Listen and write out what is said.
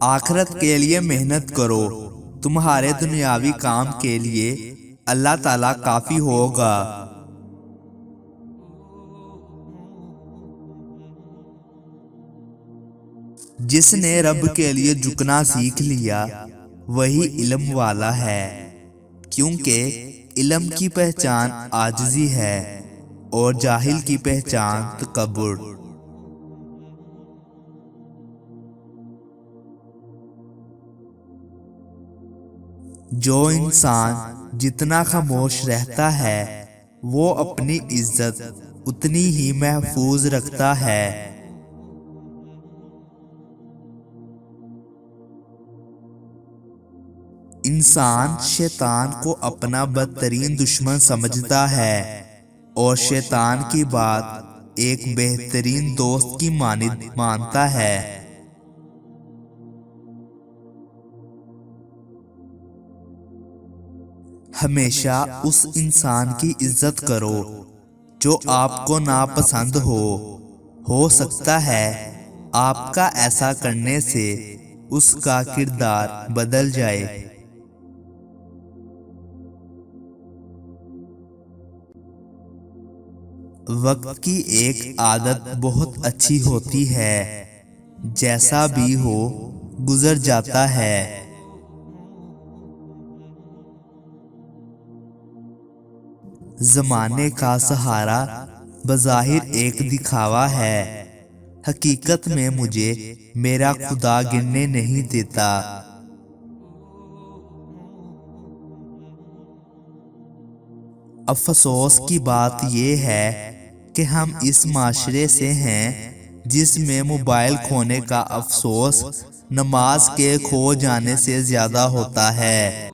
آخرت کے لیے محنت کرو، تمہارے دنیاوی کام کے لیے اللہ تعالیٰ کافی ہوگا۔ جس نے رب کے لیے جھکنا سیکھ لیا وہی علم والا ہے، کیونکہ علم کی پہچان عاجزی ہے اور جاہل کی پہچان تکبر۔ جو انسان جتنا خاموش رہتا ہے وہ اپنی عزت اتنی ہی محفوظ رکھتا ہے۔ انسان شیطان کو اپنا بدترین دشمن سمجھتا ہے اور شیطان کی بات ایک بہترین دوست کی مانند مانتا ہے۔ ہمیشہ اس انسان کی عزت کرو جو آپ کو ناپسند ہو سکتا ہے آپ کا ایسا کرنے سے اس کا کردار بدل جائے۔ وقت کی ایک عادت بہت اچھی ہوتی ہے، جیسا بھی ہو گزر جاتا ہے۔ زمانے کا سہارا بظاہر ایک دکھاوا ہے، حقیقت میں مجھے میرا خدا گرنے نہیں دیتا۔ افسوس کی بات یہ ہے کہ ہم اس معاشرے سے ہیں جس میں موبائل کھونے کا افسوس نماز کے کھو جانے سے زیادہ ہوتا ہے۔